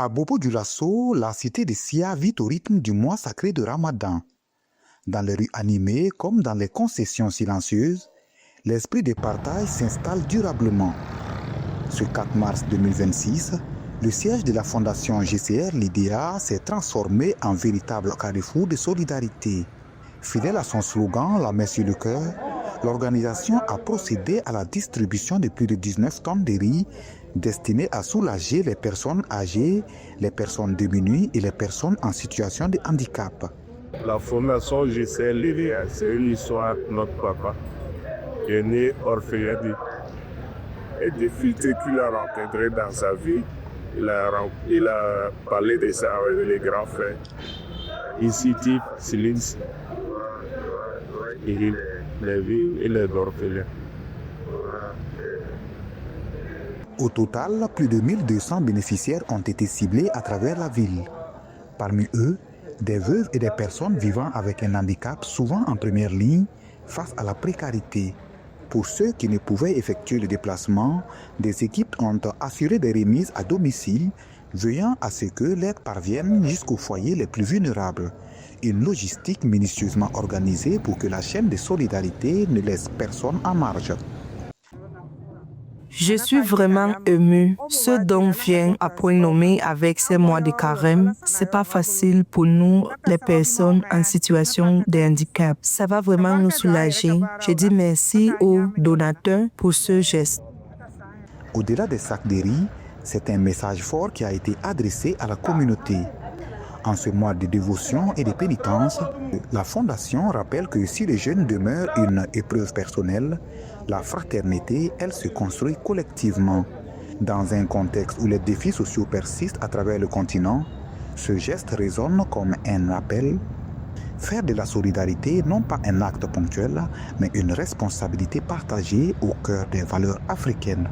À Bobo Dioulasso, la cité de Sia vit au rythme du mois sacré de Ramadan. Dans les rues animées comme dans les concessions silencieuses, l'esprit de partage s'installe durablement. Ce 4 mars 2026, le siège de la fondation GCR Lydia s'est transformé en véritable carrefour de solidarité. Fidèle à son slogan « La main sur le cœur », l'organisation a procédé à la distribution de plus de 19 tonnes de riz destinées à soulager les personnes âgées, les personnes démunies et les personnes en situation de handicap. La fondation GCR Lydia, c'est une histoire de notre papa qui est né orphelin et des difficultés qu'il a rencontrées dans sa vie. Il a parlé de ça avec les grands frères. Ici, type Silins, les villes et les orphelins. Au total, plus de 1200 bénéficiaires ont été ciblés à travers la ville. Parmi eux, des veuves et des personnes vivant avec un handicap souvent en première ligne face à la précarité. Pour ceux qui ne pouvaient effectuer le déplacement, des équipes ont assuré des remises à domicile, veillant à ce que l'aide parvienne jusqu'aux foyers les plus vulnérables. Une logistique minutieusement organisée pour que la chaîne de solidarité ne laisse personne en marge. Je suis vraiment émue. Ce don vient à point nommé avec ces mois de carême. C'est pas facile pour nous, les personnes en situation de handicap. Ça va vraiment nous soulager. Je dis merci aux donateurs pour ce geste. Au-delà des sacs de riz, c'est un message fort qui a été adressé à la communauté. En ce mois de dévotion et de pénitence, la Fondation rappelle que si les jeunes demeurent une épreuve personnelle, la fraternité, elle se construit collectivement. Dans un contexte où les défis sociaux persistent à travers le continent, ce geste résonne comme un appel. Faire de la solidarité non pas un acte ponctuel, mais une responsabilité partagée au cœur des valeurs africaines.